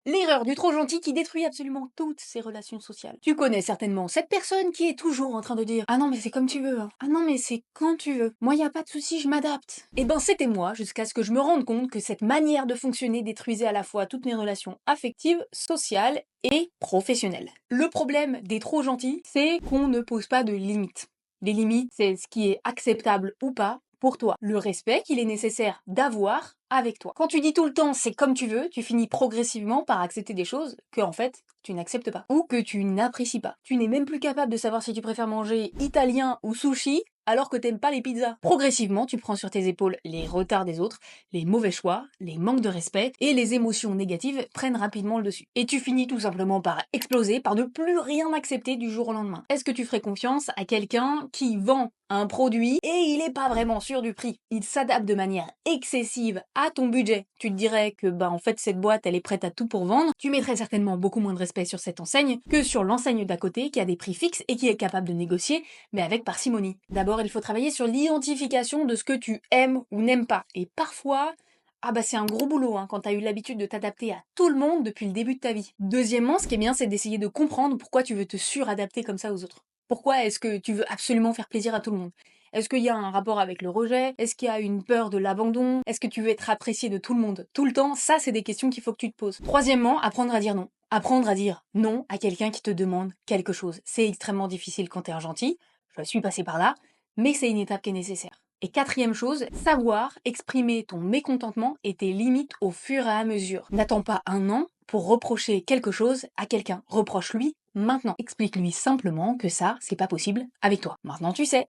L'erreur du trop gentil qui détruit absolument toutes ses relations sociales. Tu connais certainement cette personne qui est toujours en train de dire: «Ah non mais c'est comme tu veux, hein. Ah non mais c'est quand tu veux. Moi y a pas de souci, je m'adapte». Eh ben c'était moi jusqu'à ce que je me rende compte que cette manière de fonctionner détruisait à la fois toutes mes relations affectives, sociales et professionnelles. Le problème des trop gentils, c'est qu'on ne pose pas de limites. Les limites, c'est ce qui est acceptable ou pas pour toi. Le respect qu'il est nécessaire d'avoir avec toi. Quand tu dis tout le temps c'est comme tu veux, tu finis progressivement par accepter des choses que en fait tu n'acceptes pas ou que tu n'apprécies pas. Tu n'es même plus capable de savoir si tu préfères manger italien ou sushi alors que t'aimes pas les pizzas. Progressivement, tu prends sur tes épaules les retards des autres, les mauvais choix, les manques de respect et les émotions négatives prennent rapidement le dessus. Et tu finis tout simplement par exploser, par ne plus rien accepter du jour au lendemain. Est-ce que tu ferais confiance à quelqu'un qui vend un produit et il est pas vraiment sûr du prix? Il s'adapte de manière excessive à ton budget. Tu te dirais que en fait cette boîte elle est prête à tout pour vendre. Tu mettrais certainement beaucoup moins de respect sur cette enseigne que sur l'enseigne d'à côté qui a des prix fixes et qui est capable de négocier mais avec parcimonie. D'abord, il faut travailler sur l'identification de ce que tu aimes ou n'aimes pas. Et parfois, c'est un gros boulot hein, quand t'as eu l'habitude de t'adapter à tout le monde depuis le début de ta vie. Deuxièmement, ce qui est bien, c'est d'essayer de comprendre pourquoi tu veux te suradapter comme ça aux autres. Pourquoi est-ce que tu veux absolument faire plaisir à tout le monde? Est-ce qu'il y a un rapport avec le rejet? Est-ce qu'il y a une peur de l'abandon? Est-ce que tu veux être apprécié de tout le monde tout le temps? Ça, c'est des questions qu'il faut que tu te poses. Troisièmement, apprendre à dire non. Apprendre à dire non à quelqu'un qui te demande quelque chose. C'est extrêmement difficile quand t'es un gentil, je suis passée par là, mais c'est une étape qui est nécessaire. Et quatrième chose, savoir exprimer ton mécontentement et tes limites au fur et à mesure. N'attends pas un an pour reprocher quelque chose à quelqu'un. Reproche-lui maintenant. Explique-lui simplement que ça, c'est pas possible avec toi. Maintenant tu sais.